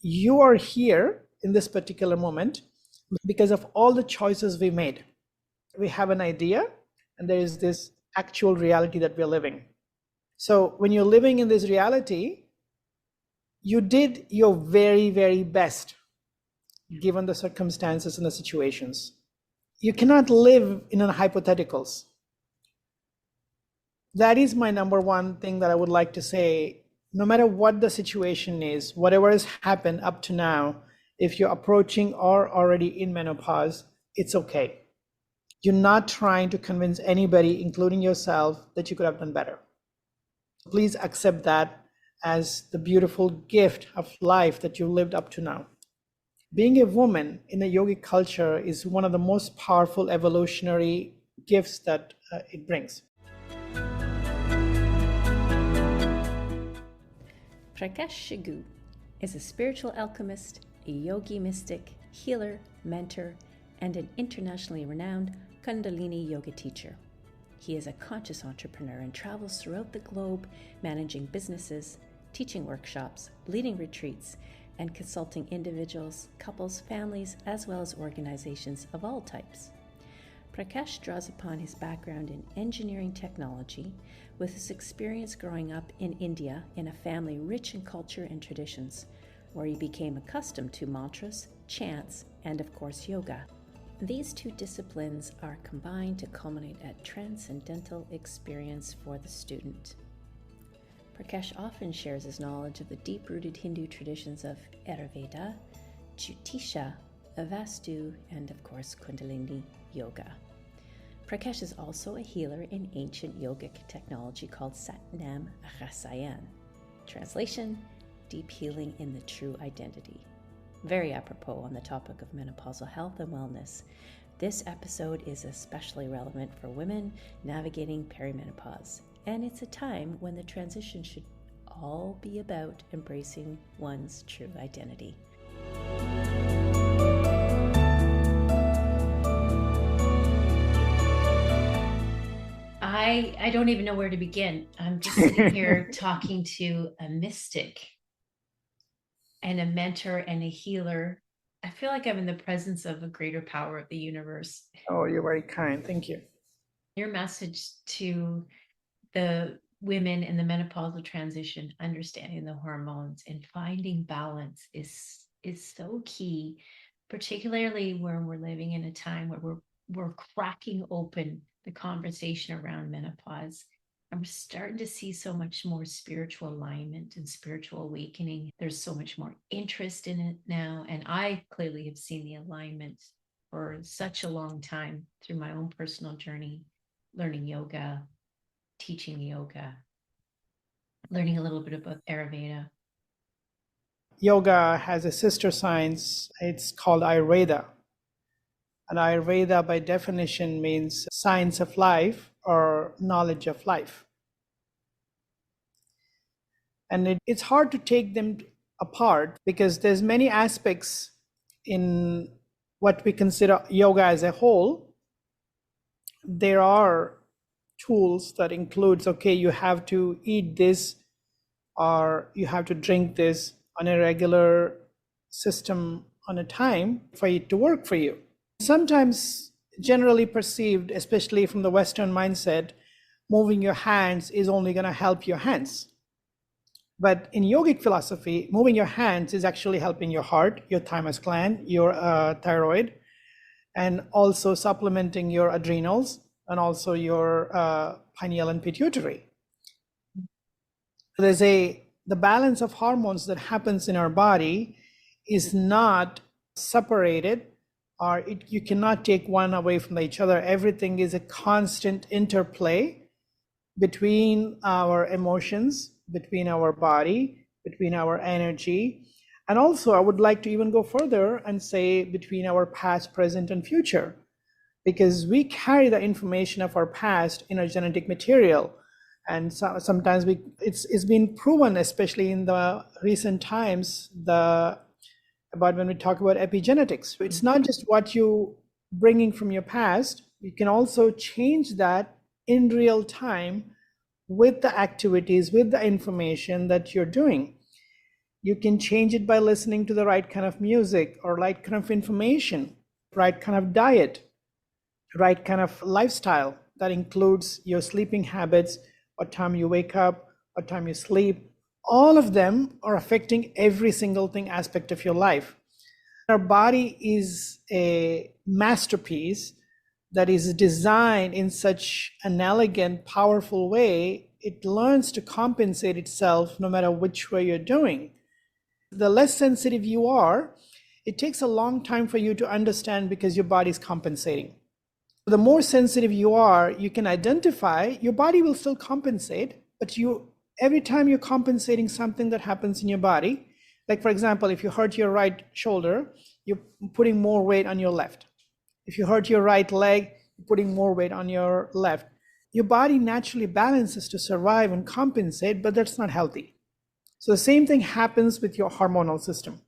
you are here in this particular moment because of all the choices we made. We have an idea, and there is this actual reality that we're living. So when you're living in this reality, you did your very, very best given the circumstances and the situations. You cannot live in hypotheticals. That is my number one thing that I would like to say. No matter what the situation is, whatever has happened up to now, if you're approaching or already in menopause, it's okay. You're not trying to convince anybody, including yourself, that you could have done better. Please accept that as the beautiful gift of life that you lived up to now. Being a woman in the yogic culture is one of the most powerful evolutionary gifts that it brings. Prakash Chegu is a spiritual alchemist, a yogi mystic, healer, mentor, and an internationally renowned Kundalini yoga teacher. He is a conscious entrepreneur and travels throughout the globe, managing businesses, teaching workshops, leading retreats, and consulting individuals, couples, families, as well as organizations of all types. Prakash draws upon his background in engineering technology, with his experience growing up in India in a family rich in culture and traditions, where he became accustomed to mantras, chants, and of course yoga. These two disciplines are combined to culminate at transcendental experience for the student. Prakash often shares his knowledge of the deep-rooted Hindu traditions of Ayurveda, Jyotisha, Vaastu, and of course Kundalini Yoga. Prakash is also a healer in ancient yogic technology called Sat Nam Rasayan. Translation: deep healing in the true identity. Very apropos on the topic of menopausal health and wellness. This episode is especially relevant for women navigating perimenopause, and it's a time when the transition should all be about embracing one's true identity. I don't even know where to begin. I'm just sitting here talking to a mystic and a mentor and a healer. I feel like I'm in the presence of a greater power of the universe. Oh, you're very kind. Thank you. Your message to the women in the menopausal transition, understanding the hormones and finding balance is so key, particularly when we're living in a time where we're cracking open the conversation around menopause. And we're starting to see so much more spiritual alignment and spiritual awakening. There's so much more interest in it now. And I clearly have seen the alignment for such a long time through my own personal journey, learning yoga, teaching yoga, learning a little bit about Ayurveda. Yoga has a sister science. It's called Ayurveda. And Ayurveda, by definition, means science of life or knowledge of life. And it's hard to take them apart because there's many aspects in what we consider yoga as a whole. There are tools that includes, okay, you have to eat this or you have to drink this on a regular system on a time for it to work for you. Sometimes generally perceived, especially from the Western mindset, moving your hands is only going to help your hands. But in yogic philosophy, moving your hands is actually helping your heart, your thymus gland, your thyroid, and also supplementing your adrenals and also your pineal and pituitary. There's the balance of hormones that happens in our body is not separated, or you cannot take one away from each other. Everything is a constant interplay between our emotions, between our body, between our energy. And also, I would like to even go further and say between our past, present, and future, because we carry the information of our past in our genetic material. And sometimes it's been proven, especially in the recent times, about when we talk about epigenetics. It's not just what you bringing from your past, you can also change that in real time with the activities, with the information that you're doing. You can change it by listening to the right kind of music or right kind of information, right kind of diet, right kind of lifestyle that includes your sleeping habits, what time you wake up, what time you sleep. All of them are affecting every single thing aspect of your life. Our body is a masterpiece that is designed in such an elegant, powerful way. It learns to compensate itself no matter which way you're doing. The less sensitive you are, it takes a long time for you to understand because your body is compensating. The more sensitive you are, you can identify your body will still compensate, but every time you're compensating something that happens in your body, like for example, if you hurt your right shoulder, you're putting more weight on your left. If you hurt your right leg, you're putting more weight on your left. Your body naturally balances to survive and compensate, but that's not healthy. So the same thing happens with your hormonal system.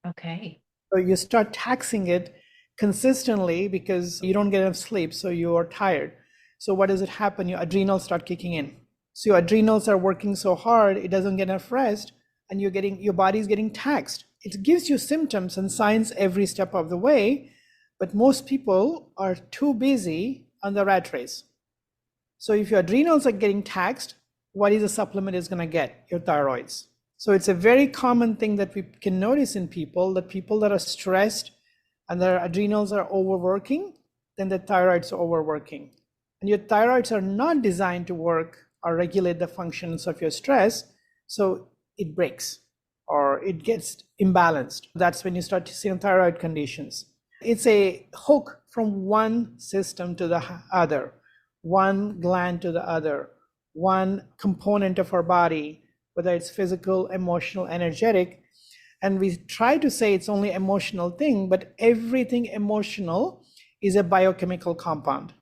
Okay. So you start taxing it consistently because you don't get enough sleep, so you are tired. So what does it happen? Your adrenals start kicking in. So your adrenals are working so hard, it doesn't get enough rest, and your body's getting taxed. It gives you symptoms and signs every step of the way, but most people are too busy on the rat race. So if your adrenals are getting taxed, what is the supplement is going to get? Your thyroids. So it's a very common thing that we can notice in people that are stressed and their adrenals are overworking, then the thyroids are overworking. And your thyroids are not designed to work or regulate the functions of your stress, so it breaks or it gets imbalanced. That's when you start to see thyroid conditions. It's a hook from one system to the other, one gland to the other, one component of our body, whether it's physical, emotional, energetic. And we try to say it's only emotional thing, but everything emotional is a biochemical compound.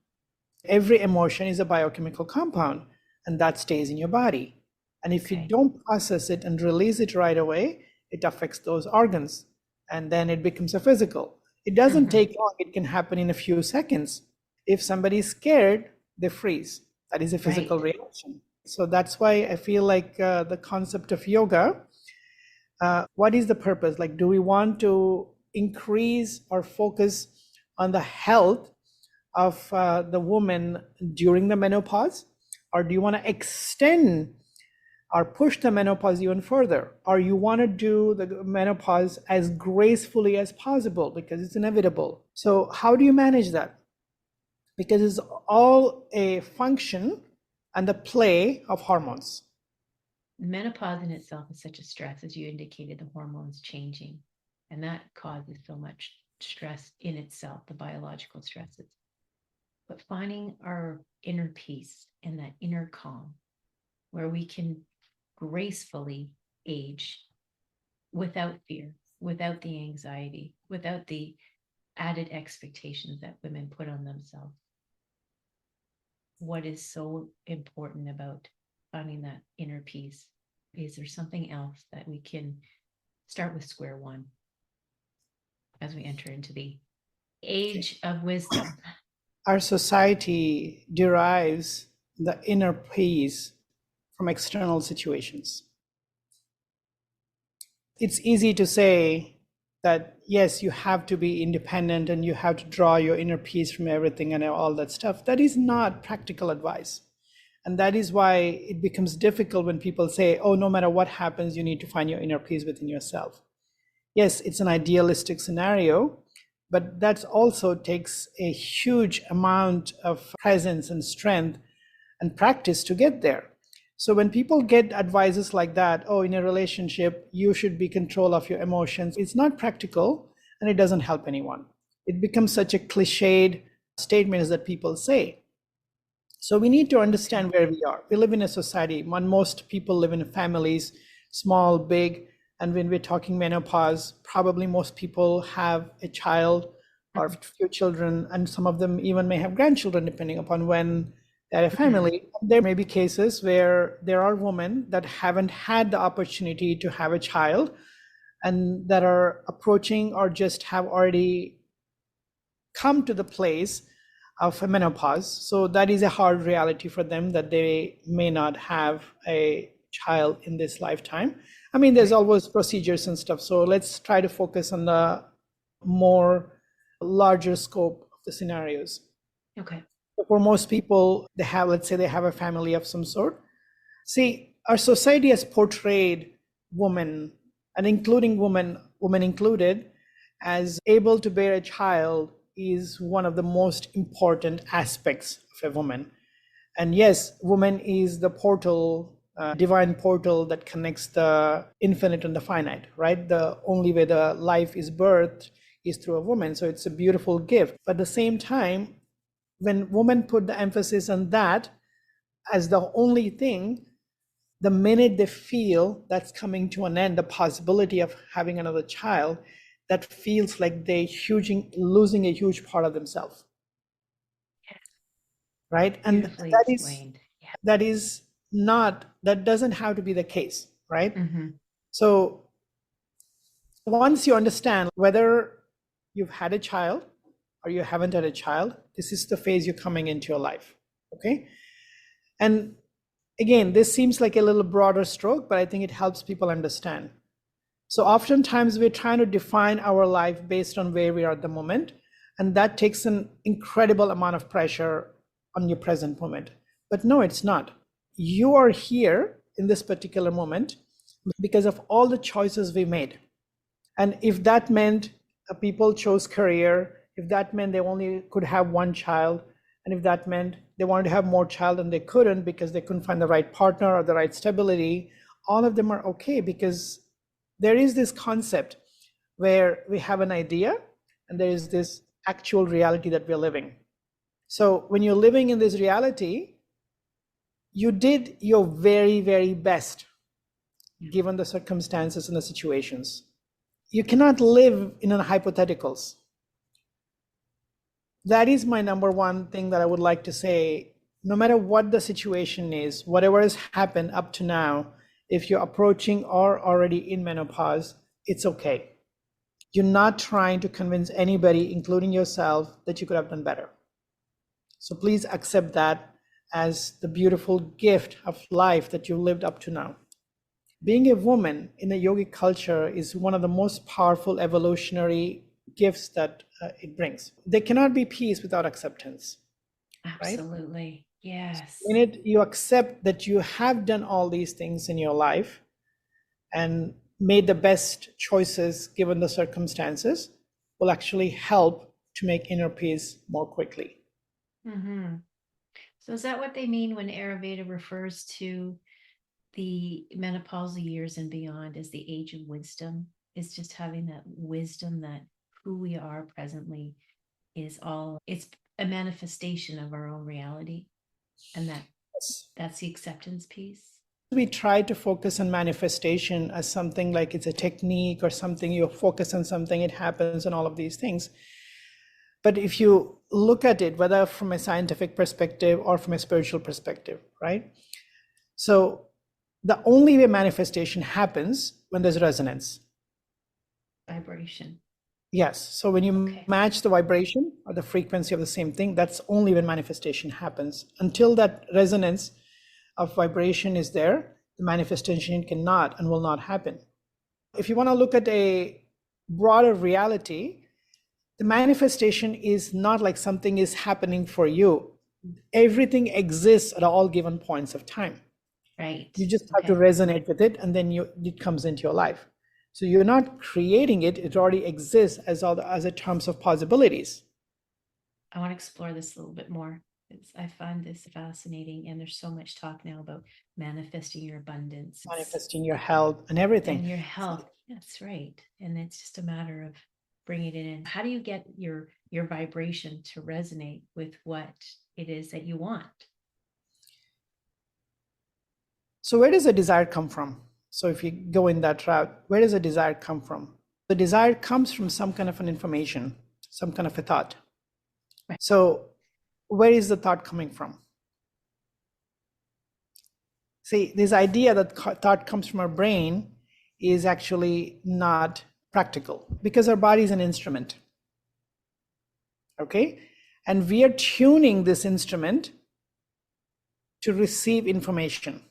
Every emotion is a biochemical compound, and that stays in your body. And if you don't process it and release it right away, it affects those organs, and then it becomes a physical. It doesn't take long. It can happen in a few seconds. If somebody is scared, they freeze. That is a physical reaction. So that's why I feel like the concept of yoga, what is the purpose? Like, do we want to increase or focus on the health of the woman during the menopause? Or do you want to extend or push the menopause even further? Or you want to do the menopause as gracefully as possible because it's inevitable? So how do you manage that? Because it's all a function and the play of hormones. Menopause in itself is such a stress, as you indicated, the hormones changing, and that causes so much stress in itself, the biological stresses. But finding our inner peace and that inner calm where we can gracefully age without fear, without the anxiety, without the added expectations that women put on themselves. What is so important about finding that inner peace? Is there something else that we can start with square one as we enter into the age of wisdom? Our society derives the inner peace from external situations. It's easy to say that, yes, you have to be independent and you have to draw your inner peace from everything and all that stuff. That is not practical advice. And that is why it becomes difficult when people say, oh, no matter what happens, you need to find your inner peace within yourself. Yes, it's an idealistic scenario, but that also takes a huge amount of presence and strength and practice to get there. So when people get advices like that, oh, in a relationship, you should be in control of your emotions, it's not practical and it doesn't help anyone. It becomes such a cliched statement that people say. So we need to understand where we are. We live in a society, most people live in families, small, big, and when we're talking menopause, probably most people have a child or a few children, and some of them even may have grandchildren, depending upon when they're a family. There may be cases where there are women that haven't had the opportunity to have a child and that are approaching or just have already come to the place of a menopause. So that is a hard reality for them, that they may not have a child in this lifetime. I mean, there's always procedures and stuff. So let's try to focus on the more larger scope of the scenarios. Okay. For most people, they have, let's say they have a family of some sort. See, our society has portrayed women, and including women included, as able to bear a child is one of the most important aspects of a woman. And yes, woman is the portal, divine portal that connects the infinite and the finite, right? The only way the life is birthed is through a woman. So it's a beautiful gift. But at the same time, when women put the emphasis on that as the only thing, the minute they feel that's coming to an end, the possibility of having another child, that feels like they're losing a huge part of themselves. Yes. Right? And Beautifully explained. that doesn't have to be the case, right? Mm-hmm. So once you understand whether you've had a child or you haven't had a child, this is the phase you're coming into your life. Okay. And again, this seems like a little broader stroke, but I think it helps people understand. So oftentimes we're trying to define our life based on where we are at the moment, and that takes an incredible amount of pressure on your present moment. But no, it's not. You are here in this particular moment because of all the choices we made. And if that meant people chose career, if that meant they only could have one child, and if that meant they wanted to have more child and they couldn't because they couldn't find the right partner or the right stability, all of them are okay, because there is this concept where we have an idea and there is this actual reality that we're living. So when you're living in this reality, you did your very, very best given the circumstances and the situations. You cannot live in a hypotheticals. That is my number one thing that I would like to say. No matter what the situation is, whatever has happened up to now, if you're approaching or already in menopause, it's okay. You're not trying to convince anybody, including yourself, that you could have done better. So please accept that as the beautiful gift of life that you lived up to now. Being a woman in the yogic culture is one of the most powerful evolutionary gifts that it brings. There cannot be peace without acceptance. Absolutely. Right? Yes. The minute you accept that you have done all these things in your life and made the best choices given the circumstances, will actually help to make inner peace more quickly. Mm-hmm. So is that what they mean when Ayurveda refers to the menopausal years and beyond as the age of wisdom? It's just having that wisdom that who we are presently is it's a manifestation of our own reality, and that's the acceptance piece. We try to focus on manifestation as something like it's a technique or something, you focus on something, it happens, and all of these things. But if you look at it, whether from a scientific perspective or from a spiritual perspective, right? So the only way manifestation happens when there's resonance. Vibration. Yes. So when you match the vibration or the frequency of the same thing, that's only when manifestation happens. Until that resonance of vibration is there, the manifestation cannot and will not happen. If you want to look at a broader reality, the manifestation is not like something is happening for you. Everything exists at all given points of time. Right. You just have to resonate with it, and then it comes into your life. So you're not creating it, it already exists as a terms of possibilities. I want to explore this a little bit more. I find this fascinating, and there's so much talk now about manifesting your abundance, manifesting your health and everything. And your health, that's right. And it's just a matter of bringing it in. How do you get your vibration to resonate with what it is that you want? So where does the desire come from? So if you go in that route, where does the desire come from? The desire comes from some kind of an information, some kind of a thought. Right. So where is the thought coming from? See, this idea that thought comes from our brain is actually not practical, because our body is an instrument. Okay? And we are tuning this instrument to receive information.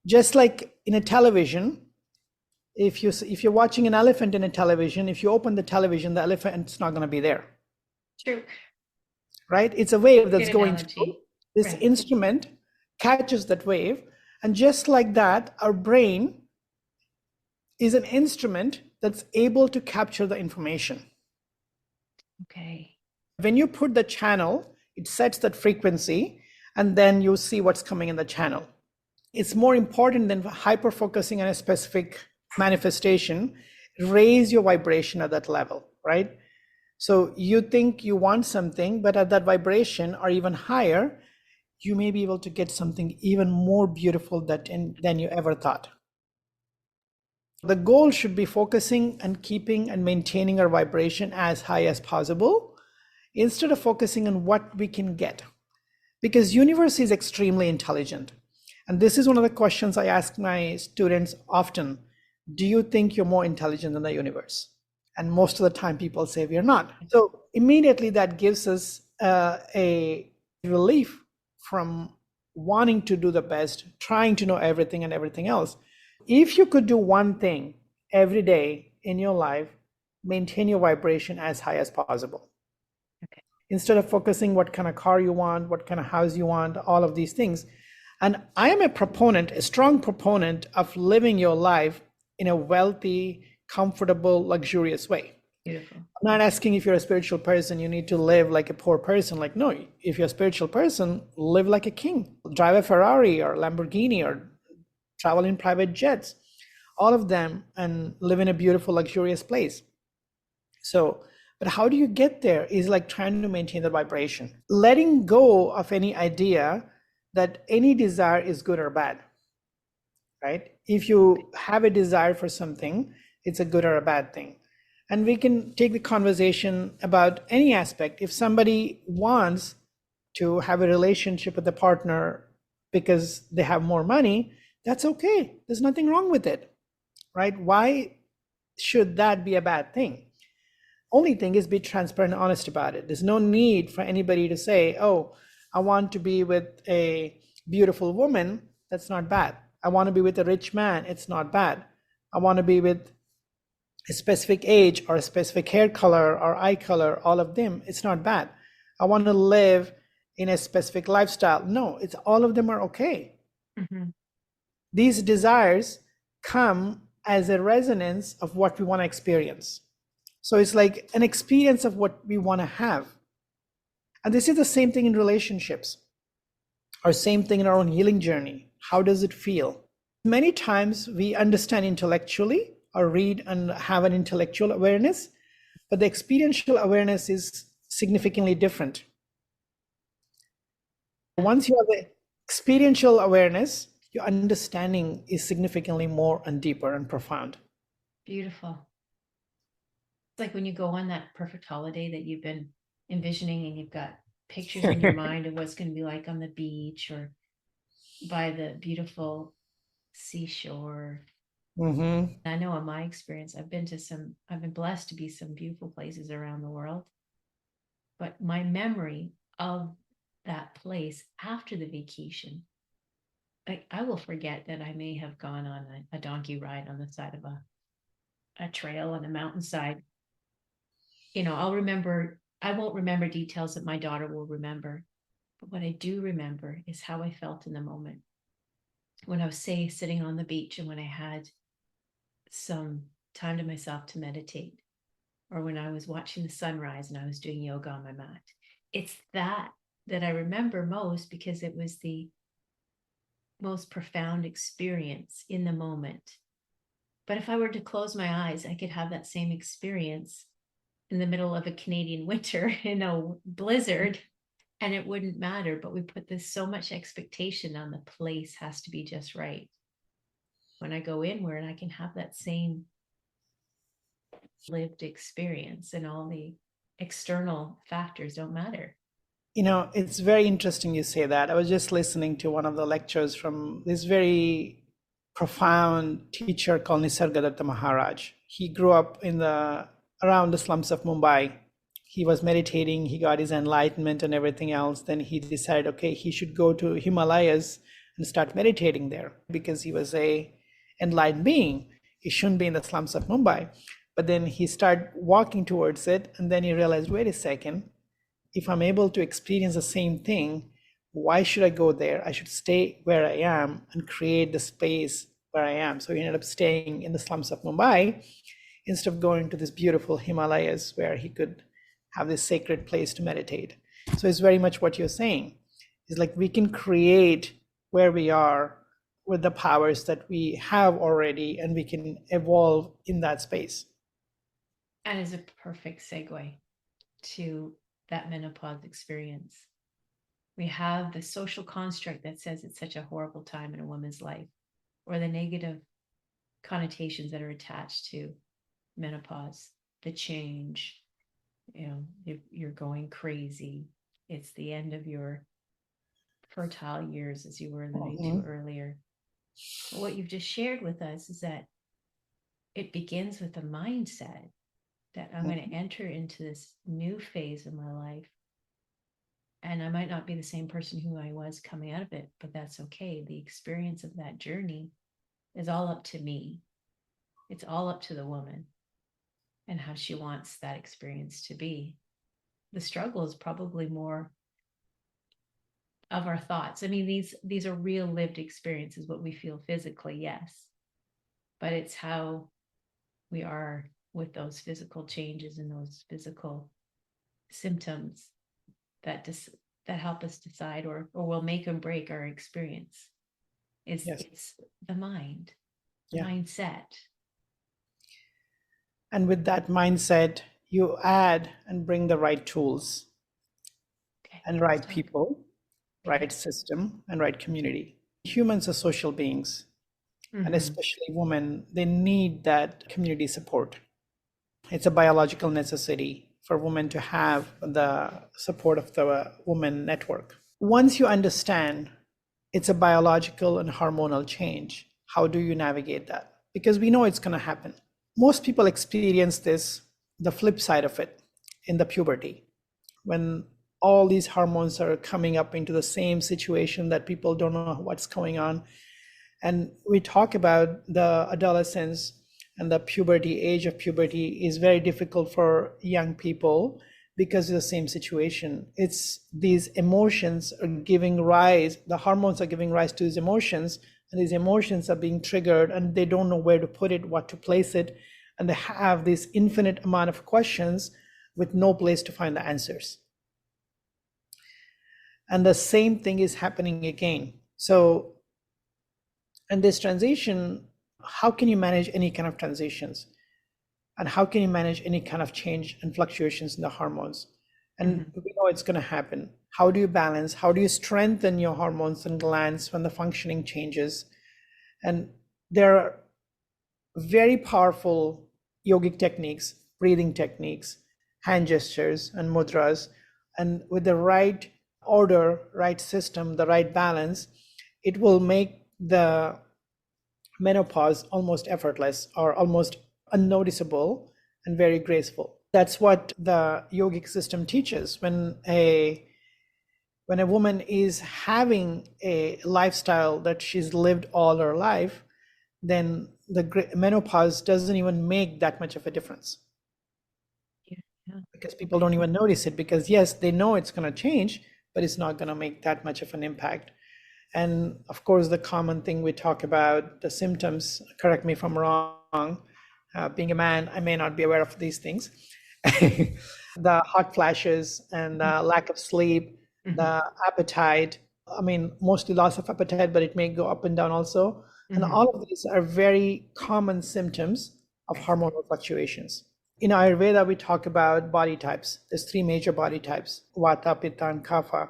Just like in a television, if you're watching an elephant in a television, if you open the television, the elephant's not going to be there. True. Right? It's a wave that's Good going through. analogy. This Right. instrument catches that wave, and just like that, our brain is an instrument that's able to capture the information. Okay. When you put the channel, it sets that frequency, and then you see what's coming in the channel. It's more important than hyper focusing on a specific manifestation. Raise your vibration at that level, right? So you think you want something, but at that vibration or even higher, you may be able to get something even more beautiful than you ever thought. The goal should be focusing and keeping and maintaining our vibration as high as possible, instead of focusing on what we can get. Because universe is extremely intelligent. And this is one of the questions I ask my students often. Do you think you're more intelligent than the universe? And most of the time people say we are not. So immediately that gives us a relief from wanting to do the best, trying to know everything and everything else. If you could do one thing every day in your life, maintain your vibration as high as possible. Okay. Instead of focusing what kind of car you want, what kind of house you want, all of these things. And I am a strong proponent of living your life in a wealthy, comfortable, luxurious way. Beautiful. I'm not asking if you're a spiritual person, you need to live like a poor person. Like, no, if you're a spiritual person, live like a king. Drive a Ferrari or Lamborghini or travel in private jets, all of them, and live in a beautiful, luxurious place. So, but how do you get there is like trying to maintain the vibration, letting go of any idea that any desire is good or bad, right? If you have a desire for something, it's a good or a bad thing. And we can take the conversation about any aspect. If somebody wants to have a relationship with a partner because they have more money, that's okay. There's nothing wrong with it, right? Why should that be a bad thing? Only thing is be transparent and honest about it. There's no need for anybody to say, oh, I want to be with a beautiful woman. That's not bad. I want to be with a rich man. It's not bad. I want to be with a specific age or a specific hair color or eye color, all of them. It's not bad. I want to live in a specific lifestyle. No, it's all of them are okay. Mm-hmm. These desires come as a resonance of what we want to experience. So it's like an experience of what we want to have. And this is the same thing in relationships, or same thing in our own healing journey. How does it feel? Many times we understand intellectually or read and have an intellectual awareness, but the experiential awareness is significantly different. Once you have the experiential awareness, your understanding is significantly more and deeper and profound. Beautiful. It's like when you go on that perfect holiday that you've been envisioning and you've got pictures in your mind of what's going to be like on the beach or by the beautiful seashore. Mm-hmm. I know in my experience, I've been blessed to be some beautiful places around the world. But my memory of that place after the vacation, I will forget that I may have gone on a donkey ride on the side of a trail on a mountainside. I'll remember, I won't remember details that my daughter will remember. But what I do remember is how I felt in the moment when I was, say, sitting on the beach and when I had some time to myself to meditate, or when I was watching the sunrise and I was doing yoga on my mat. It's that I remember most because it was the most profound experience in the moment. But if I were to close my eyes, I could have that same experience in the middle of a Canadian winter in a blizzard, and it wouldn't matter. But we put this so much expectation on the place has to be just right. When I go inward, I can have that same lived experience, and all the external factors don't matter. It's very interesting you say that. I was just listening to one of the lectures from this very profound teacher called Nisargadatta Maharaj. He grew up around the slums of Mumbai. He was meditating, he got his enlightenment and everything else. Then he decided, okay, he should go to Himalayas and start meditating there because he was a enlightened being. He shouldn't be in the slums of Mumbai. But then he started walking towards it, and then he realized, wait a second, if I'm able to experience the same thing, why should I go there? I should stay where I am and create the space where I am. So he ended up staying in the slums of Mumbai instead of going to this beautiful Himalayas where he could have this sacred place to meditate. So it's very much what you're saying. It's like we can create where we are with the powers that we have already, and we can evolve in that space. And is a perfect segue to that menopause experience. We have the social construct that says it's such a horrible time in a woman's life, or the negative connotations that are attached to menopause, the change, you're going crazy. It's the end of your fertile years, as you were alluding to earlier. But what you've just shared with us is that it begins with a mindset that I'm going to enter into this new phase of my life. And I might not be the same person who I was coming out of it, but that's okay. The experience of that journey is all up to me. It's all up to the woman and how she wants that experience to be. The struggle is probably more of our thoughts. I mean, these are real lived experiences, what we feel physically, yes. But it's how we are with those physical changes and those physical symptoms that help us decide or will make and break our experience. It's the mind, mindset. And with that mindset, you add and bring the right tools and right people, right system, and right community. Humans are social beings, and especially women, they need that community support. It's a biological necessity for women to have the support of the woman network. Once you understand it's a biological and hormonal change, how do you navigate that? Because we know it's going to happen. Most people experience this, the flip side of it, in the puberty, when all these hormones are coming up into the same situation that people don't know what's going on. And we talk about the adolescence and the puberty, age of puberty is very difficult for young people because of the same situation. It's these emotions are giving rise, the hormones are giving rise to these emotions, and these emotions are being triggered and they don't know where to put it, what to place it. And they have this infinite amount of questions with no place to find the answers. And the same thing is happening again. So, and this transition, how can you manage any kind of transitions? And how can you manage any kind of change and fluctuations in the hormones? And we know it's going to happen. How do you balance? How do you strengthen your hormones and glands when the functioning changes? And there are very powerful yogic techniques, breathing techniques, hand gestures, and mudras. And with the right order, right system, the right balance, it will make the menopause almost effortless or almost unnoticeable and very graceful. That's what the yogic system teaches. When a woman is having a lifestyle that she's lived all her life, then the menopause doesn't even make that much of a difference. Because people don't even notice it, because yes, they know it's going to change, but it's not going to make that much of an impact. And of course, the common thing we talk about, the symptoms, correct me if I'm wrong, being a man, I may not be aware of these things. The hot flashes and the lack of sleep, the appetite, I mean, mostly loss of appetite, but it may go up and down also. And all of these are very common symptoms of hormonal fluctuations. In Ayurveda, we talk about body types. There's 3 major body types, Vata, Pitta, and Kapha.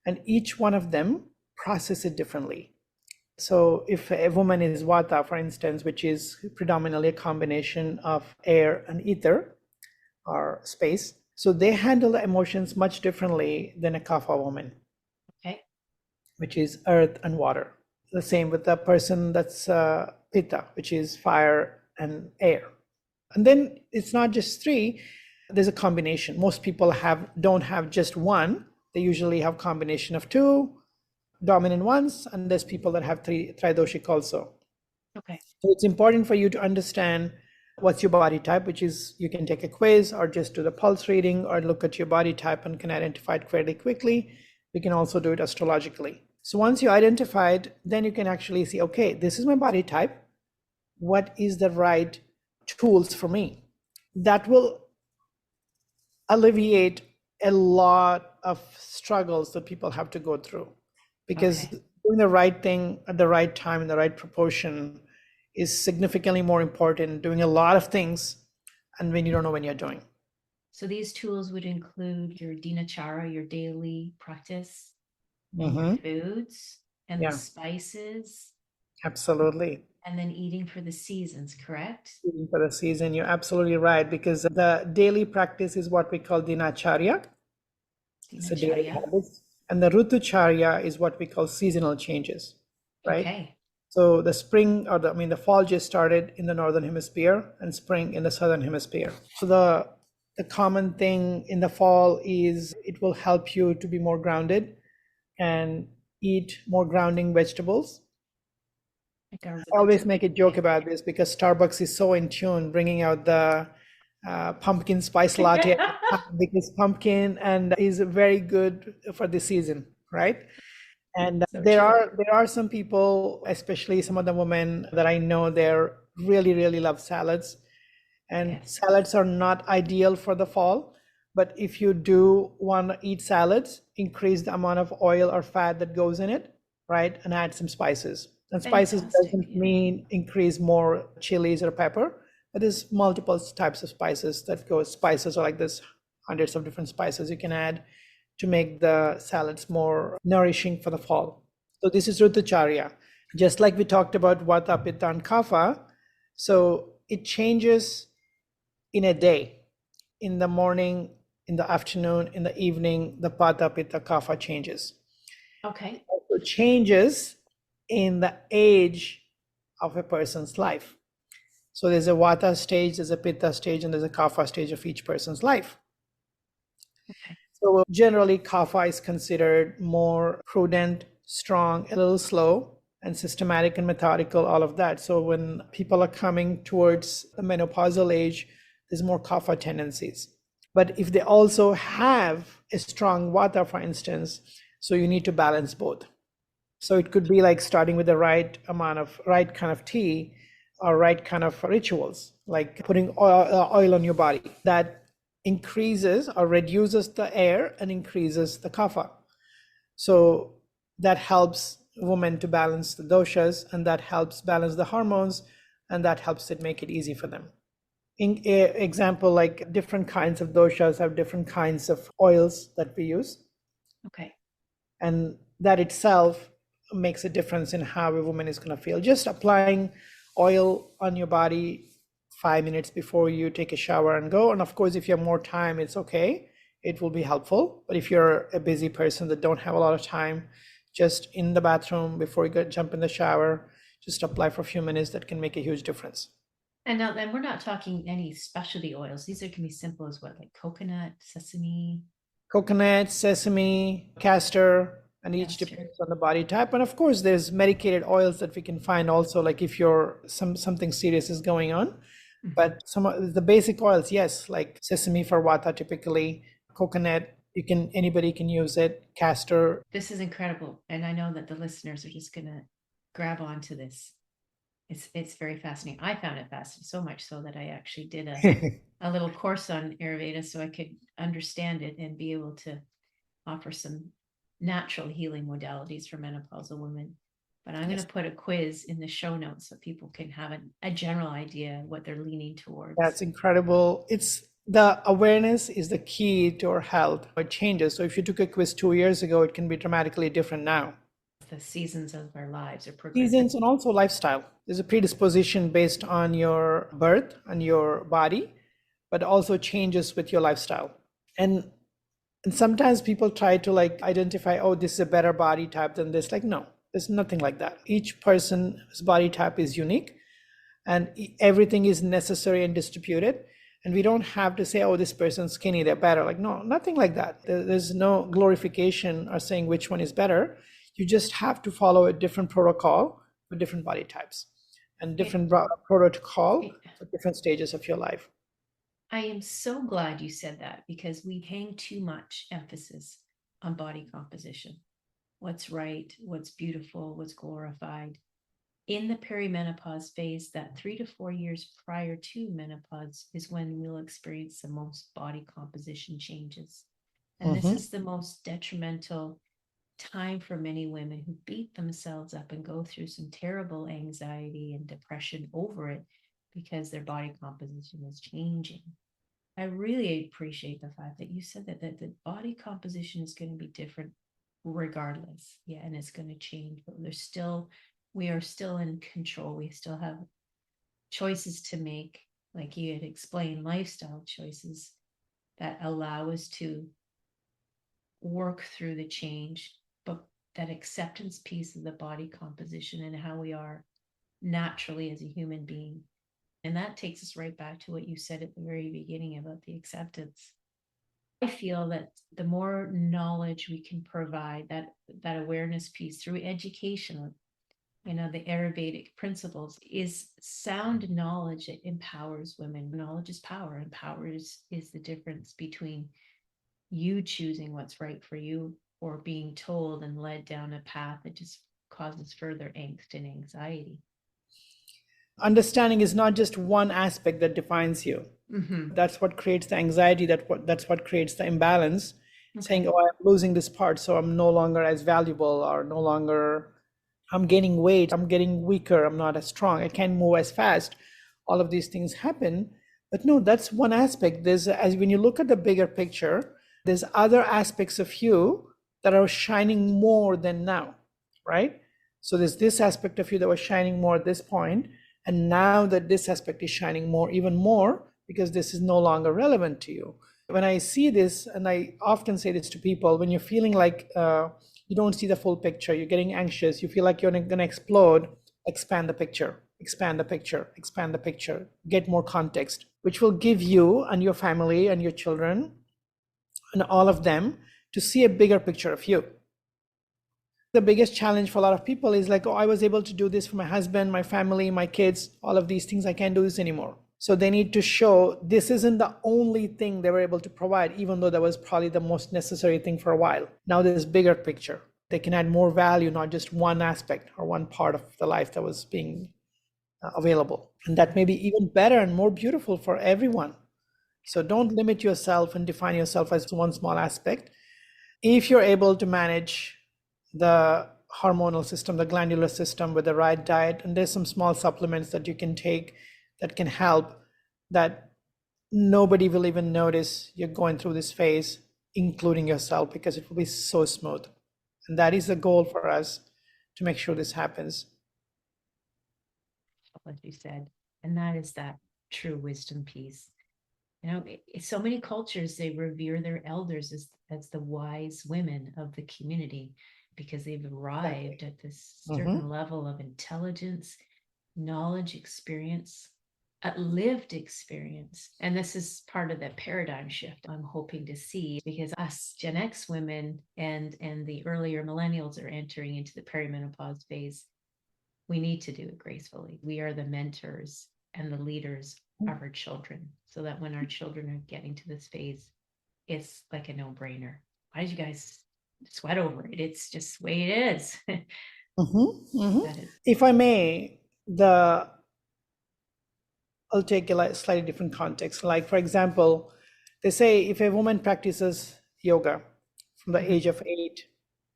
And each one of them process it differently. So if a woman is Vata, for instance, which is predominantly a combination of air and ether or space, so they handle the emotions much differently than a Kapha woman, which is earth and water. The same with the person that's Pitta, which is fire and air. And then it's not just 3, there's a combination. Most people don't have just one. They usually have combination of 2 dominant ones, and there's people that have tridoshic also. Okay. So it's important for you to understand what's your body type, which is you can take a quiz or just do the pulse reading or look at your body type and can identify it fairly quickly. We can also do it astrologically. So once you identify it, then you can actually see, okay, this is my body type. What is the right tools for me? That will alleviate a lot of struggles that people have to go through, because doing the right thing at the right time in the right proportion is significantly more important than doing a lot of things and when you don't know when you're doing. So these tools would include your dinachara, your daily practice, and Mm-hmm. your foods and Yeah. the spices, Absolutely. and then eating for the seasons, correct? Eating for the season, you're absolutely right, because the daily practice is what we call dinacharya. It's a daily Dinacharya. habits. And the rutucharya is what we call seasonal changes, right? Okay. So the spring, or the fall just started in the northern hemisphere and spring in the southern hemisphere. So the common thing in the fall is it will help you to be more grounded and eat more grounding vegetables. I always make a joke about this because Starbucks is so in tune bringing out the pumpkin spice latte because pumpkin and is very good for the season, right? And So there true. are some people, especially some of the women that I know, they're really love salads. And Yes. salads are not ideal for the fall. But if you do want to eat salads, increase the amount of oil or fat that goes in it, right? And add some spices. And spices Fantastic, doesn't yeah. mean increase more chilies or pepper. But there's multiple types of spices that go. Spices are like this, hundreds of different spices you can add to make the salads more nourishing for the fall. So this is Rutucharya. Just like we talked about Vata, Pitta, and Kapha, so it changes in a day. In the morning, in the afternoon, in the evening, the Vata, Pitta, Kapha changes. Okay. It also changes in the age of a person's life. So there's a Vata stage, there's a Pitta stage, and there's a Kapha stage of each person's life. Okay. So generally, Kapha is considered more prudent, strong, a little slow, and systematic and methodical, all of that. So when people are coming towards the menopausal age, there's more Kapha tendencies. But if they also have a strong Vata, for instance, so you need to balance both. So it could be like starting with the right kind of tea or right kind of rituals, like putting oil on your body. That increases or reduces the air and increases the kapha. So that helps women to balance the doshas, and that helps balance the hormones, and that helps it make it easy for them. In example, like different kinds of doshas have different kinds of oils that we use. Okay. And that itself makes a difference in how a woman is going to feel. Just applying oil on your body 5 minutes before you take a shower and go. And of course, if you have more time, it's okay. It will be helpful. But if you're a busy person that don't have a lot of time, just in the bathroom before you jump in the shower, just apply for a few minutes. That can make a huge difference. And now then we're not talking any specialty oils. These are can be simple as what, like coconut, sesame. Coconut, sesame, castor, and each Castor. depends on the body type. And of course, there's medicated oils that we can find also, like if you're something serious is going on. But some of the basic oils, yes, like sesame for vata typically, coconut, anybody can use it, castor. This is incredible. And I know that the listeners are just gonna grab onto this. It's very fascinating. I found it fascinating, so much so that I actually did a little course on Ayurveda so I could understand it and be able to offer some natural healing modalities for menopausal women. But I'm going to put a quiz in the show notes so people can have a general idea what they're leaning towards. That's incredible. The awareness is the key to our health. It changes. So if you took a quiz 2 years ago, it can be dramatically different now. The seasons of our lives are progressing. Seasons and also lifestyle. There's a predisposition based on your birth and your body, but also changes with your lifestyle. And sometimes people try to like identify, oh, this is a better body type than this. Like, no, there's nothing like that. Each person's body type is unique and everything is necessary and distributed. And we don't have to say, oh, this person's skinny, they're better. Like, no, nothing like that. There's no glorification or saying which one is better. You just have to follow a different protocol for different body types and different protocol for different stages of your life. I am so glad you said that, because we hang too much emphasis on body composition. What's right, what's beautiful, what's glorified. In the perimenopause phase, that 3 to 4 years prior to menopause is when we'll experience the most body composition changes. And this is the most detrimental time for many women who beat themselves up and go through some terrible anxiety and depression over it because their body composition is changing. I really appreciate the fact that you said that the body composition is going to be different regardless. Yeah, and it's going to change, but we are still in control. We still have choices to make, like you had explained, lifestyle choices that allow us to work through the change, but that acceptance piece of the body composition and how we are naturally as a human being. And that takes us right back to what you said at the very beginning about the acceptance. I feel that the more knowledge we can provide, that awareness piece through education, the Ayurvedic principles, is sound knowledge that empowers women. Knowledge is power, and power is the difference between you choosing what's right for you or being told and led down a path that just causes further angst and anxiety. Understanding is not just one aspect that defines you. That's what creates the anxiety, that's what creates the imbalance. Saying, oh, I'm losing this part, so I'm no longer as valuable, or no longer, I'm gaining weight, I'm getting weaker, I'm not as strong, I can't move as fast. All of these things happen. But no, that's one aspect. As when you look at the bigger picture, there's other aspects of you that are shining more than now, right? So there's this aspect of you that was shining more at this point, and now that this aspect is shining more, even more, because this is no longer relevant to you. When I see this, and I often say this to people, when you're feeling like you don't see the full picture, you're getting anxious, you feel like you're going to explode, expand the picture, expand the picture, expand the picture, get more context, which will give you and your family and your children and all of them to see a bigger picture of you. The biggest challenge for a lot of people is like, oh, I was able to do this for my husband, my family, my kids, all of these things. I can't do this anymore. So they need to show this isn't the only thing they were able to provide, even though that was probably the most necessary thing for a while. Now there's bigger picture. They can add more value, not just one aspect or one part of the life that was being available. And that may be even better and more beautiful for everyone. So don't limit yourself and define yourself as one small aspect. If you're able to manage the hormonal system, the glandular system with the right diet, and there's some small supplements that you can take that can help, that nobody will even notice you're going through this phase, including yourself, because it will be so smooth. And that is the goal for us, to make sure this happens. Like you said, and that is that true wisdom piece. So many cultures, they revere their elders as the wise women of the community, because they've arrived at this certain level of intelligence, knowledge, experience, lived experience. And this is part of the paradigm shift I'm hoping to see, because us Gen X women and the earlier millennials are entering into the perimenopause phase. We need to do it gracefully. We are the mentors and the leaders of our children, so that when our children are getting to this phase, it's like a no-brainer. Why did you guys sweat over it? It's just the way it is. If I may, I'll take a slightly different context. Like, for example, they say if a woman practices yoga from the age of 8,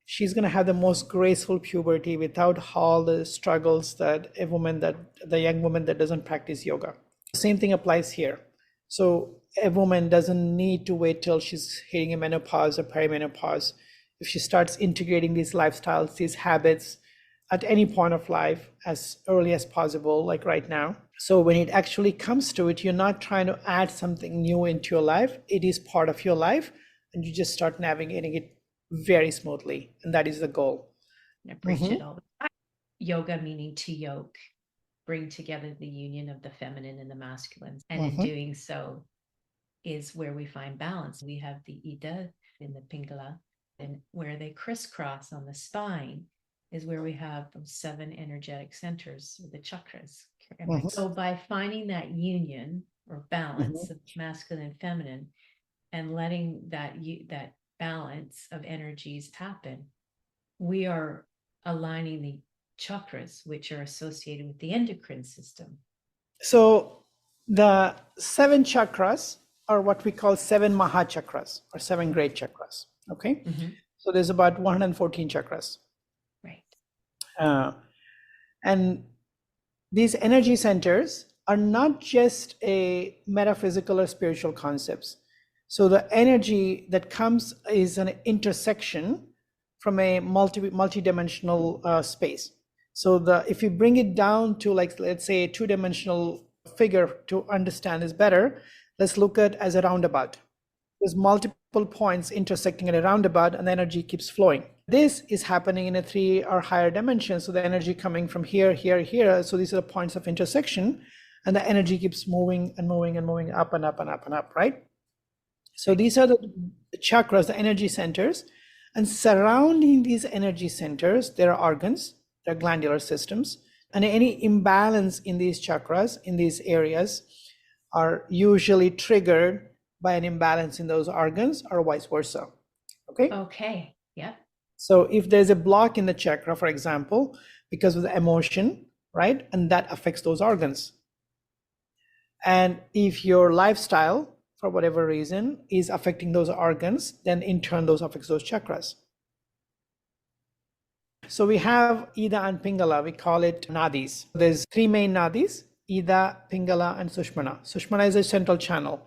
she's going to have the most graceful puberty without all the struggles that the young woman that doesn't practice yoga. The same thing applies here. So a woman doesn't need to wait till she's hitting a menopause or perimenopause. If she starts integrating these lifestyles, these habits at any point of life as early as possible, like right now. So when it actually comes to it, you're not trying to add something new into your life. It is part of your life, and you just start navigating it very smoothly. And that is the goal. I preach it all the time. Yoga meaning to yoke, bring together the union of the feminine and the masculine. And in doing so is where we find balance. We have the Ida in the Pingala, And where they crisscross on the spine is where we have those 7 energetic centers, the chakras. So by finding that union or balance of masculine and feminine, and letting that balance of energies happen, we are aligning the chakras, which are associated with the endocrine system. So the 7 chakras are what we call 7 Maha chakras, or 7 great chakras. Okay. So there's about 114 chakras. Right. And these energy centers are not just a metaphysical or spiritual concepts. So the energy that comes is an intersection from a multi-dimensional space. So if you bring it down to, like, let's say, a 2-dimensional figure to understand this better, let's look at as a roundabout. There's multiple points intersecting at a roundabout, and the energy keeps flowing. This is happening in a 3 or higher dimension. So the energy coming from here, here, here. So these are the points of intersection, and the energy keeps moving and moving and moving up and up and up and up, right? So these are the chakras, the energy centers, and surrounding these energy centers, there are organs, there are glandular systems, and any imbalance in these chakras, in these areas, are usually triggered by an imbalance in those organs, or vice versa. Okay. Yeah. So if there's a block in the chakra, for example, because of the emotion, right, and that affects those organs. And if your lifestyle, for whatever reason, is affecting those organs, then in turn those affects those chakras. So we have Ida and Pingala, we call it nadis. There's 3 main nadis: Ida, Pingala, and Sushmana. Sushmana is a central channel.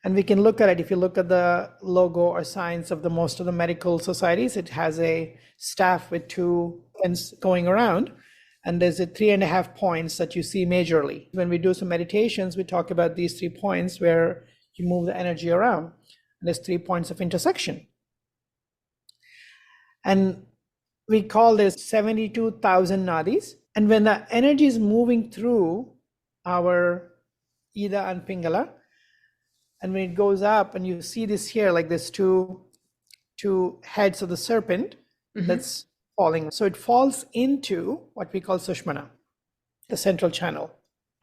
And we can look at it. If you look at the logo or signs of most of the medical societies, it has a staff with 2 ends going around. And there's a 3.5 points that you see majorly. When we do some meditations, we talk about these 3 points where you move the energy around. And there's 3 points of intersection. And we call this 72,000 nadis. And when the energy is moving through our Ida and Pingala, and when it goes up, and you see this here, like this two heads of the serpent that's falling. So it falls into what we call Sushmana, the central channel.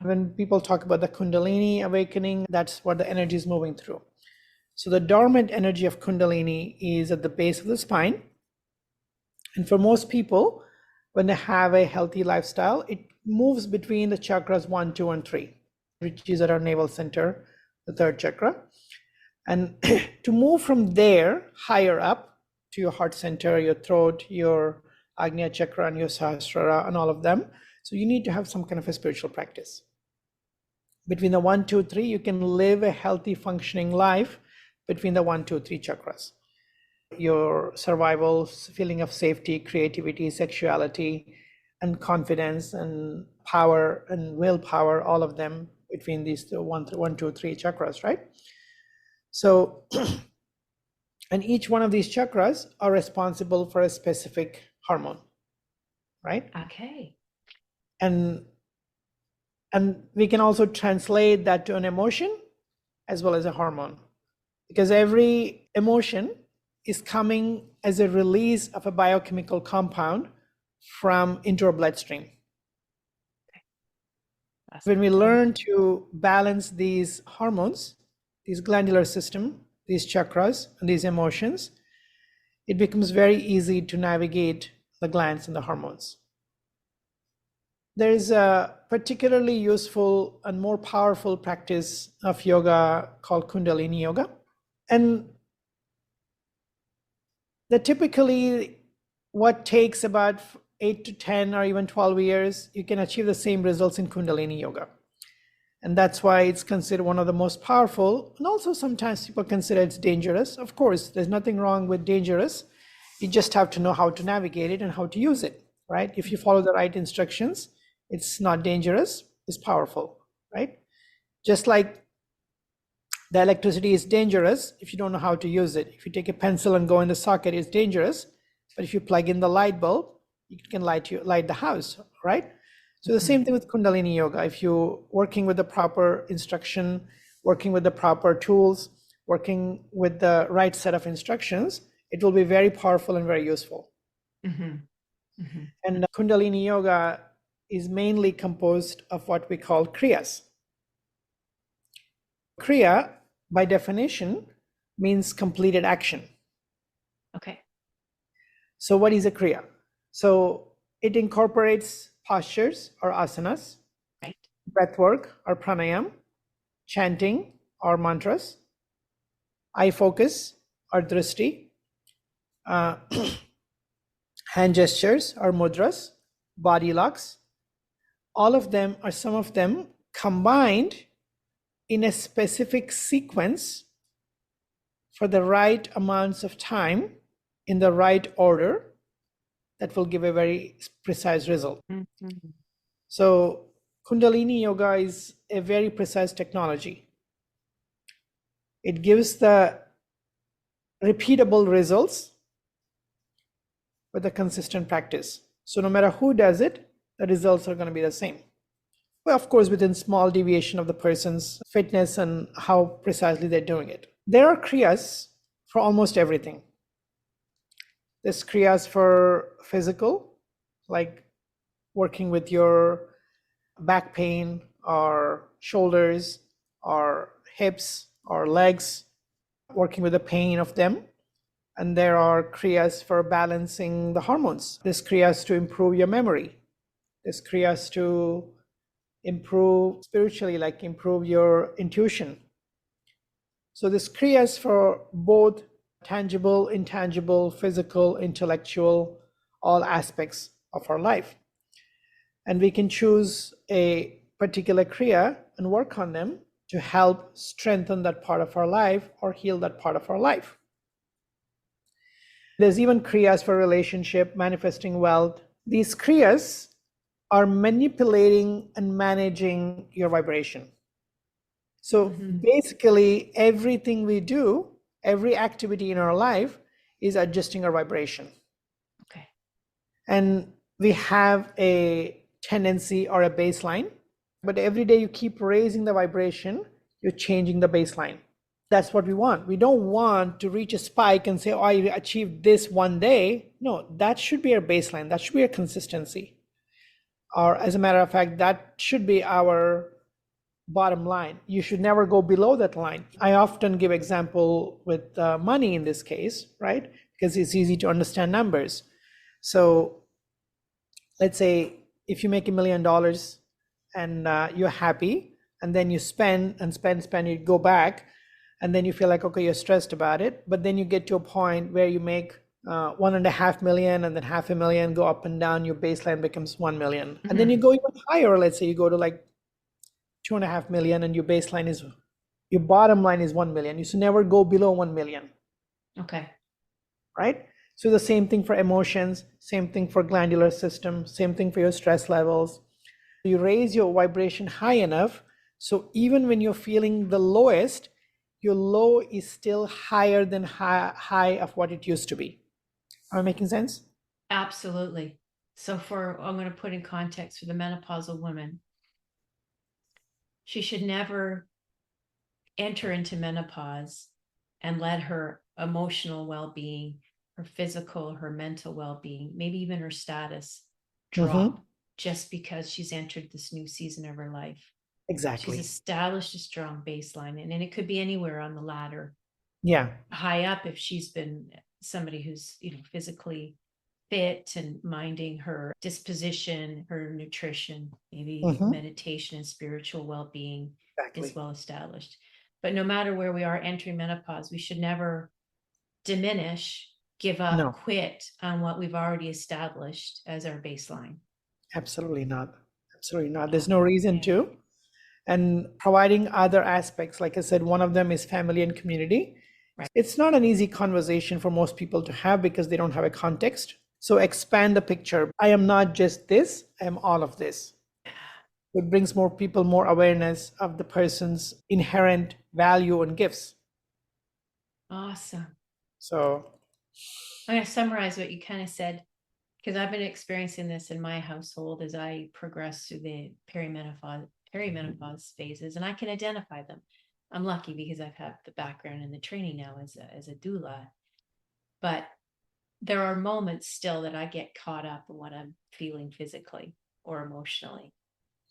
When people talk about the Kundalini awakening, that's what the energy is moving through. So the dormant energy of Kundalini is at the base of the spine. And for most people, when they have a healthy lifestyle, it moves between the chakras 1, 2, and 3, which is at our navel center, the 3rd chakra. And to move from there higher up to your heart center, your throat, your Agnya chakra, and your Sahasrara, and all of them, so you need to have some kind of a spiritual practice. Between the 1, 2, 3, you can live a healthy functioning life between the 1, 2, 3 chakras. Your survival, feeling of safety, creativity, sexuality, and confidence, and power and willpower, all of them between these 1, 2, 3 chakras, right? So, and each one of these chakras are responsible for a specific hormone, right? Okay. And we can also translate that to an emotion as well as a hormone, because every emotion is coming as a release of a biochemical compound into our bloodstream. When we learn to balance these hormones, these glandular system, these chakras, and these emotions, it becomes very easy to navigate the glands and the hormones. There is a particularly useful and more powerful practice of yoga called Kundalini Yoga. And that typically what takes about 8 to 10 or even 12 years, you can achieve the same results in Kundalini Yoga. And that's why it's considered one of the most powerful. And also sometimes people consider it's dangerous. Of course, there's nothing wrong with dangerous. You just have to know how to navigate it and how to use it, right? If you follow the right instructions, it's not dangerous, it's powerful, right? Just like the electricity is dangerous if you don't know how to use it. If you take a pencil and go in the socket, it's dangerous. But if you plug in the light bulb, you can light the house, right? So the same thing with Kundalini Yoga. If you're working with the proper instruction, working with the proper tools, working with the right set of instructions, it will be very powerful and very useful. And Kundalini Yoga is mainly composed of what we call Kriyas. Kriya, by definition, means completed action. Okay. So what is a Kriya? So it incorporates postures or asanas, Right. breath work or pranayam, chanting or mantras, eye focus or drishti, hand gestures or mudras, body locks. All of them, or some of them, combined in a specific sequence for the right amounts of time in the right order that will give a very precise result. So Kundalini Yoga is a very precise technology. It gives the repeatable results with a consistent practice. So no matter who does it, the results are going to be the same. Well, of course, within small deviation of the person's fitness and how precisely they're doing it. There are kriyas for almost everything. There's kriyas for physical, like working with your back pain or shoulders or hips or legs, working with the pain of them. And there are kriyas for balancing the hormones. There's kriyas to improve your memory. There's kriyas to improve spiritually, like improve your intuition. So there's kriyas for both tangible, intangible, physical, intellectual, all aspects of our life. And we can choose a particular kriya and work on them to help strengthen that part of our life or heal that part of our life. There's even kriyas for relationship, manifesting wealth. These kriyas are manipulating and managing your vibration. So basically, everything we do, every activity in our life is adjusting our vibration. Okay. And we have a tendency or a baseline, but every day you keep raising the vibration, you're changing the baseline. That's what we want. We don't want to reach a spike and say, oh, I achieved this one day. No, that should be our baseline. That should be our consistency. Or as a matter of fact, that should be our bottom line. You should never go below that line. I often give example with money in this case, right? Because it's easy to understand numbers. So let's say if you make $1 million and you're happy, and then you spend, you go back, and then you feel like, okay, you're stressed about it. But then you get to a point where you make 1.5 million, and then 500,000 go up and down, your baseline becomes 1 million. And then you go even higher. Let's say you go to like 2.5 million, and your baseline is, your bottom line is 1 million. You should never go below 1 million. Okay. Right? So the same thing for emotions, same thing for glandular system, same thing for your stress levels. You raise your vibration high enough, so even when you're feeling the lowest, your low is still higher than high of what it used to be. Am I making sense? Absolutely. So I'm going to put in context for the menopausal woman. She should never enter into menopause and let her emotional well-being, her physical, her mental well-being, maybe even her status drop just because she's entered this new season of her life. Exactly. She's established a strong baseline, and it could be anywhere on the ladder. Yeah. High up if she's been somebody who's, physically fit and minding her disposition, her nutrition, maybe meditation and spiritual well-being is well established. But no matter where we are entering menopause, we should never diminish, give up, quit on what we've already established as our baseline. Absolutely not. Absolutely not. There's no reason to. And providing other aspects, like I said, one of them is family and community. Right. It's not an easy conversation for most people to have because they don't have a context. So expand the picture. I am not just this, I am all of this. It brings more people, more awareness of the person's inherent value and gifts. Awesome. So I'm going to summarize what you kind of said, because I've been experiencing this in my household as I progress through the perimenopause phases, and I can identify them. I'm lucky because I've had the background and the training now as a doula. But there are moments still that I get caught up in what I'm feeling physically or emotionally.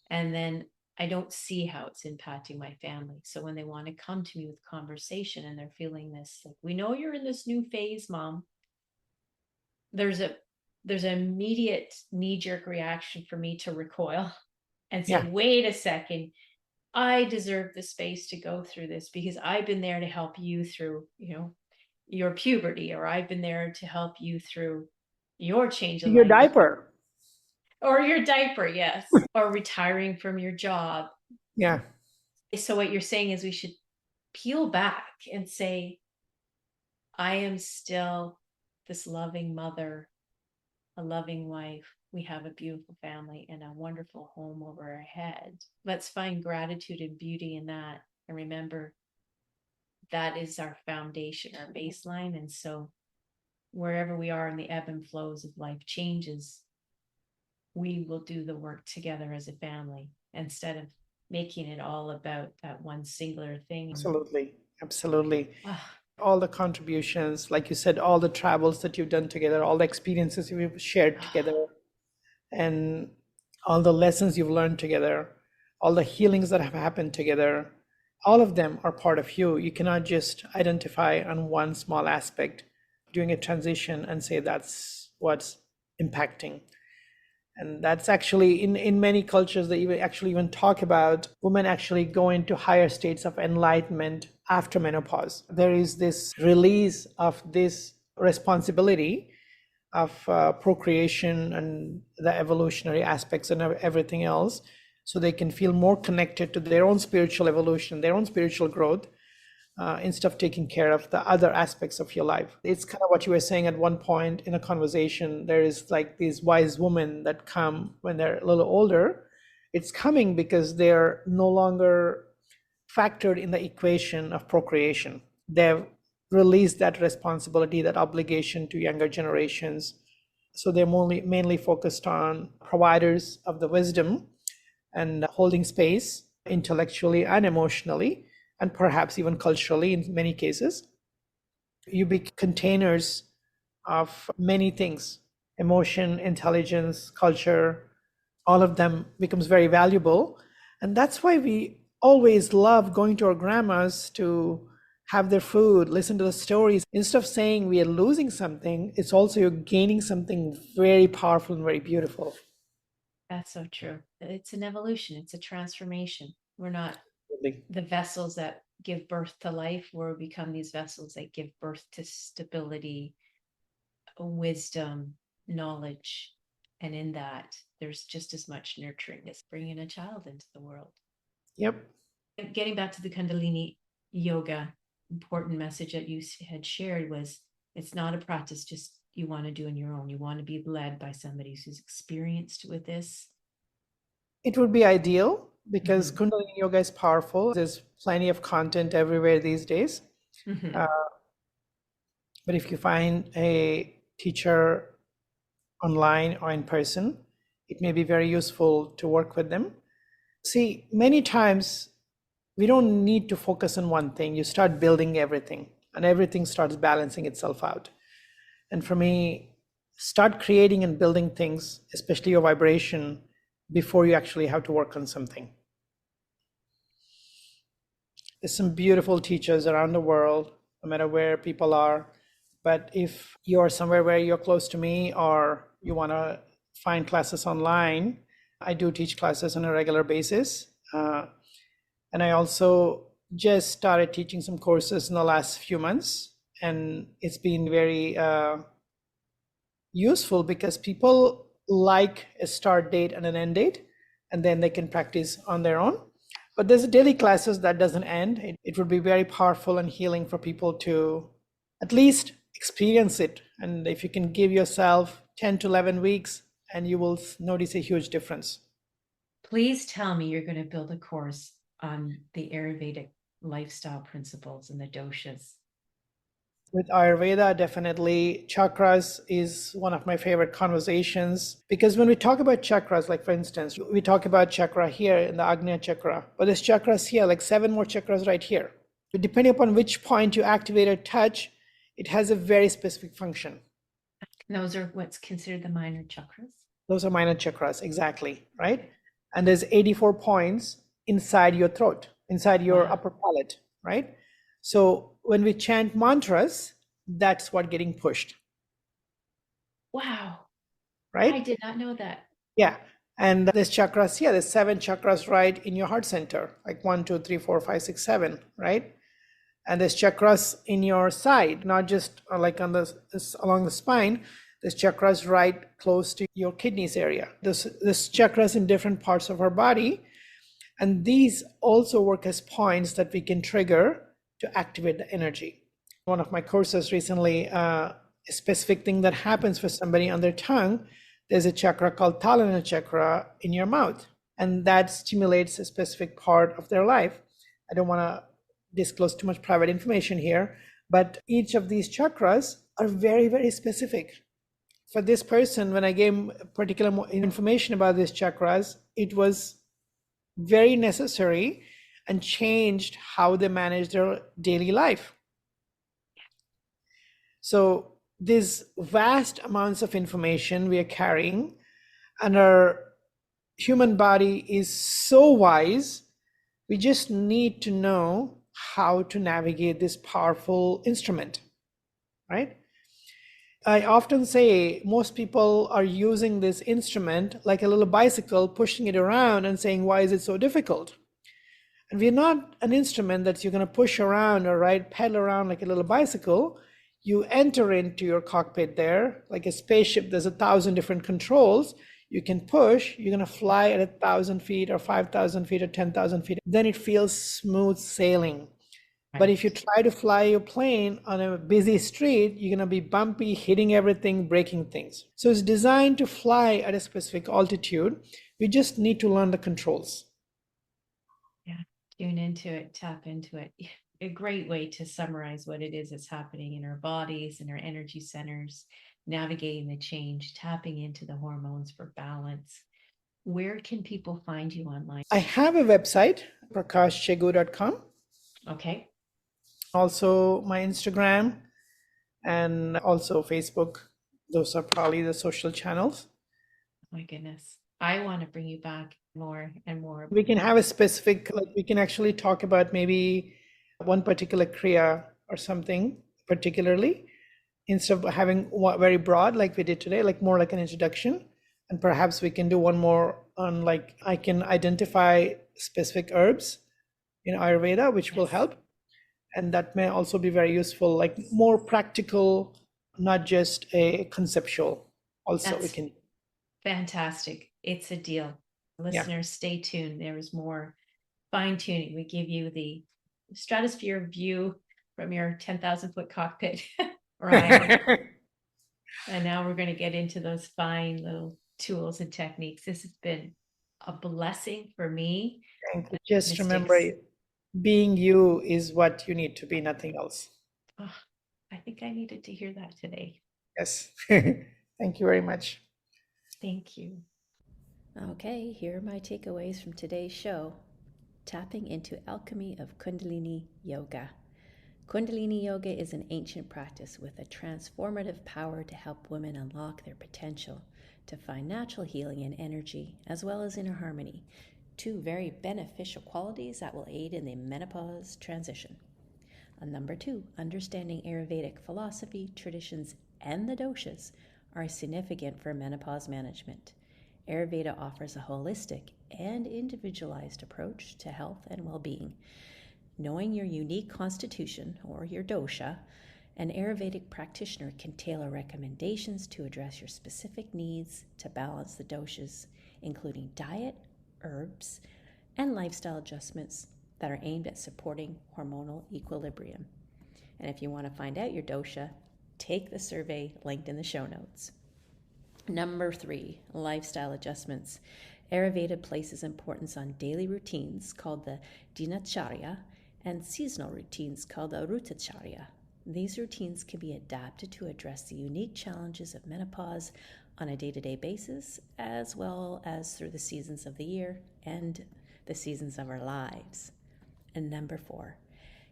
And then I don't see how it's impacting my family. So when they want to come to me with conversation and they're feeling this, like, we know you're in this new phase, Mom. There's an immediate knee-jerk reaction for me to recoil and say, wait a second, I deserve the space to go through this because I've been there to help you through, your puberty, or I've been there to help you through your change of Your life. diaper. Or your diaper, yes. Or retiring from your job. Yeah. So what you're saying is we should peel back and say, I am still this loving mother, a loving wife. We have a beautiful family and a wonderful home over our head. Let's find gratitude and beauty in that. And remember, that is our foundation, our baseline. And so wherever we are in the ebb and flows of life changes, we will do the work together as a family instead of making it all about that one singular thing. Absolutely. Absolutely. All the contributions, like you said, all the travels that you've done together, all the experiences you've shared together, and all the lessons you've learned together, all the healings that have happened together, all of them are part of you. You cannot just identify on one small aspect during a transition and say that's what's impacting. And that's actually in many cultures, they even talk about women actually go into higher states of enlightenment after menopause. There is this release of this responsibility of procreation and the evolutionary aspects and everything else, so they can feel more connected to their own spiritual evolution, their own spiritual growth, instead of taking care of the other aspects of your life. It's kind of what you were saying at one point in a conversation. There is like these wise women that come when they're a little older. It's coming because they're no longer factored in the equation of procreation. They've released that responsibility, that obligation to younger generations. So they're mainly focused on providers of the wisdom and holding space intellectually and emotionally, and perhaps even culturally in many cases. You be containers of many things: emotion, intelligence, culture, all of them becomes very valuable. And that's why we always love going to our grandmas to have their food, listen to the stories. Instead of saying we are losing something, it's also you're gaining something very powerful and very beautiful. That's so true. It's an evolution, it's a transformation. We're not the vessels that give birth to life, we're become these vessels that give birth to stability, wisdom, knowledge. And in that, there's just as much nurturing as bringing a child into the world. Yep. Getting back to the Kundalini yoga, important message that you had shared was it's not a practice just you want to do on your own. You want to be led by somebody who's experienced with this. It would be ideal because Kundalini yoga is powerful. There's plenty of content everywhere these days. But if you find a teacher online or in person, it may be very useful to work with them. See, many times we don't need to focus on one thing. You start building everything and everything starts balancing itself out. And for me, start creating and building things, especially your vibration, before you actually have to work on something. There's some beautiful teachers around the world, no matter where people are. But if you're somewhere where you're close to me or you want to find classes online, I do teach classes on a regular basis. And I also just started teaching some courses in the last few months. And it's been very useful because people like a start date and an end date, and then they can practice on their own. But there's daily classes that doesn't end. It would be very powerful and healing for people to at least experience it. And if you can give yourself 10 to 11 weeks, and you will notice a huge difference. Please tell me you're going to build a course on the Ayurvedic lifestyle principles and the doshas. With Ayurveda, definitely chakras is one of my favorite conversations, because when we talk about chakras, like for instance, we talk about chakra here in the Agnya chakra, but there's chakras here, like 7 more chakras right here. But depending upon which point you activate or touch, it has a very specific function. Those are what's considered the minor chakras. Those are minor chakras, exactly, right? And there's 84 points inside your throat, inside your upper palate, right? So when we chant mantras, that's what getting pushed. Wow. Right? I did not know that. Yeah. And there's chakras here. There's 7 chakras right in your heart center, like 1, 2, 3, 4, 5, 6, 7, right? And there's chakras in your side, not just like on along the spine. There's chakras right close to your kidneys area. There's chakras in different parts of our body. And these also work as points that we can trigger to activate the energy. One of my courses recently, a specific thing that happens for somebody on their tongue, there's a chakra called Thalana chakra in your mouth, and that stimulates a specific part of their life. I don't want to disclose too much private information here, but each of these chakras are very, very specific. For this person, when I gave particular information about these chakras, it was very necessary and changed how they manage their daily life. So these vast amounts of information we are carrying, and our human body is so wise, we just need to know how to navigate this powerful instrument, right? I often say most people are using this instrument like a little bicycle, pushing it around and saying, why is it so difficult? And we're not an instrument that you're going to push around or pedal around like a little bicycle. You enter into your cockpit there, like a spaceship, there's 1,000 different controls. You can push, you're going to fly at 1,000 feet or 5,000 feet or 10,000 feet. Then it feels smooth sailing. Right. But if you try to fly your plane on a busy street, you're going to be bumpy, hitting everything, breaking things. So it's designed to fly at a specific altitude. We just need to learn the controls. Yeah, tune into it, tap into it. A great way to summarize what it is that's happening in our bodies and our energy centers, navigating the change, tapping into the hormones for balance. Where can people find you online? I have a website, prakashchegu.com. Okay. Also my Instagram and also Facebook. Those are probably the social channels. My goodness. I want to bring you back more and more. We can have a specific, like we can actually talk about maybe one particular kriya or something particularly, instead of having very broad like we did today, like more like an introduction. And perhaps we can do one more on like, I can identify specific herbs in Ayurveda, which will help. And that may also be very useful, like more practical, not just a conceptual. Also, we can. Fantastic. It's a deal. Listeners, stay tuned. There is more fine tuning. We give you the stratosphere view from your 10,000 foot cockpit. Right. And now we're going to get into those fine little tools and techniques. This has been a blessing for me. Thank you. Just remember, being you is what you need to be, nothing else. Oh, I think I needed to hear that today. Yes. Thank you very much. Thank you. Okay, here are my takeaways from today's show. Tapping into alchemy of Kundalini Yoga. Kundalini Yoga is an ancient practice with a transformative power to help women unlock their potential, to find natural healing and energy, as well as inner harmony, 2 very beneficial qualities that will aid in the menopause transition. And number 2, understanding Ayurvedic philosophy, traditions, and the doshas are significant for menopause management. Ayurveda offers a holistic and individualized approach to health and well-being. Knowing your unique constitution, or your dosha, an Ayurvedic practitioner can tailor recommendations to address your specific needs to balance the doshas, including diet, herbs, and lifestyle adjustments that are aimed at supporting hormonal equilibrium. And if you want to find out your dosha, take the survey linked in the show notes. Number 3, lifestyle adjustments. Ayurveda places importance on daily routines called the dinacharya and seasonal routines called the rutacharya. These routines can be adapted to address the unique challenges of menopause on a day-to-day basis, as well as through the seasons of the year and the seasons of our lives. And number 4,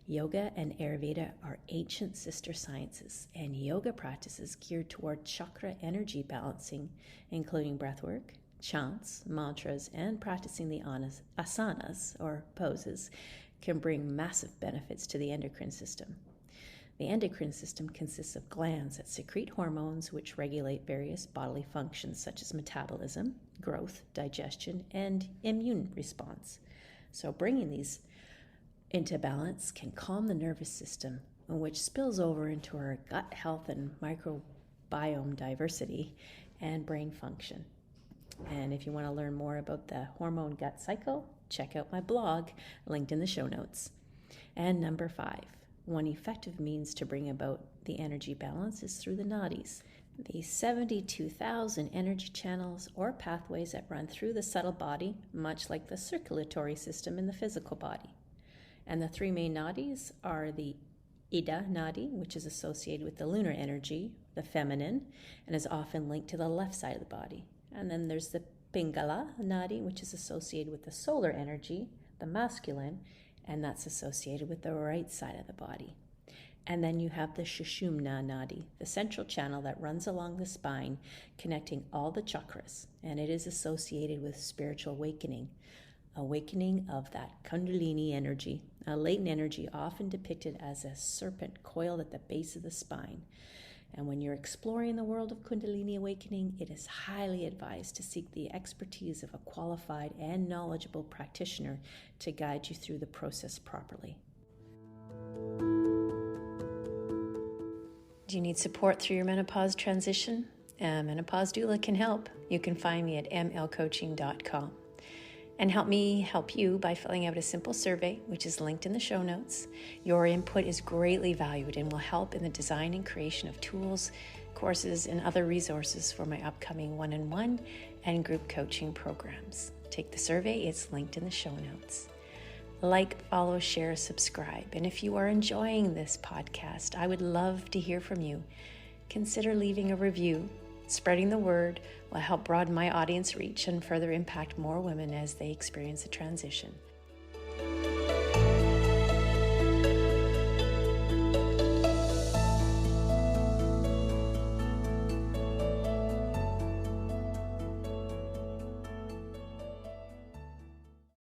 Yoga and Ayurveda are ancient sister sciences, and yoga practices geared toward chakra energy balancing, including breathwork, chants, mantras, and practicing the asanas, or poses, can bring massive benefits to the endocrine system. The endocrine system consists of glands that secrete hormones which regulate various bodily functions such as metabolism, growth, digestion, and immune response. So bringing these into balance can calm the nervous system, which spills over into our gut health and microbiome diversity and brain function. And if you want to learn more about the hormone gut cycle, check out my blog, linked in the show notes. And number 5, one effective means to bring about the energy balance is through the nadis, the 72,000 energy channels or pathways that run through the subtle body, much like the circulatory system in the physical body. And the 3 main nadis are the Ida nadi, which is associated with the lunar energy, the feminine, and is often linked to the left side of the body. And then there's the Pingala nadi, which is associated with the solar energy, the masculine, and that's associated with the right side of the body. And then you have the Sushumna nadi, the central channel that runs along the spine, connecting all the chakras, and it is associated with spiritual awakening of that Kundalini energy, a latent energy often depicted as a serpent coiled at the base of the spine. And when you're exploring the world of Kundalini awakening, it is highly advised to seek the expertise of a qualified and knowledgeable practitioner to guide you through the process properly. Do you need support through your menopause transition? A menopause doula can help. You can find me at mlcoaching.com. And help me help you by filling out a simple survey, which is linked in the show notes. Your input is greatly valued and will help in the design and creation of tools, courses, and other resources for my upcoming one-on-one and group coaching programs. Take the survey, it's linked in the show notes. Like, follow, share, subscribe. And if you are enjoying this podcast, I would love to hear from you. Consider leaving a review. Spreading the word will help broaden my audience reach and further impact more women as they experience a transition.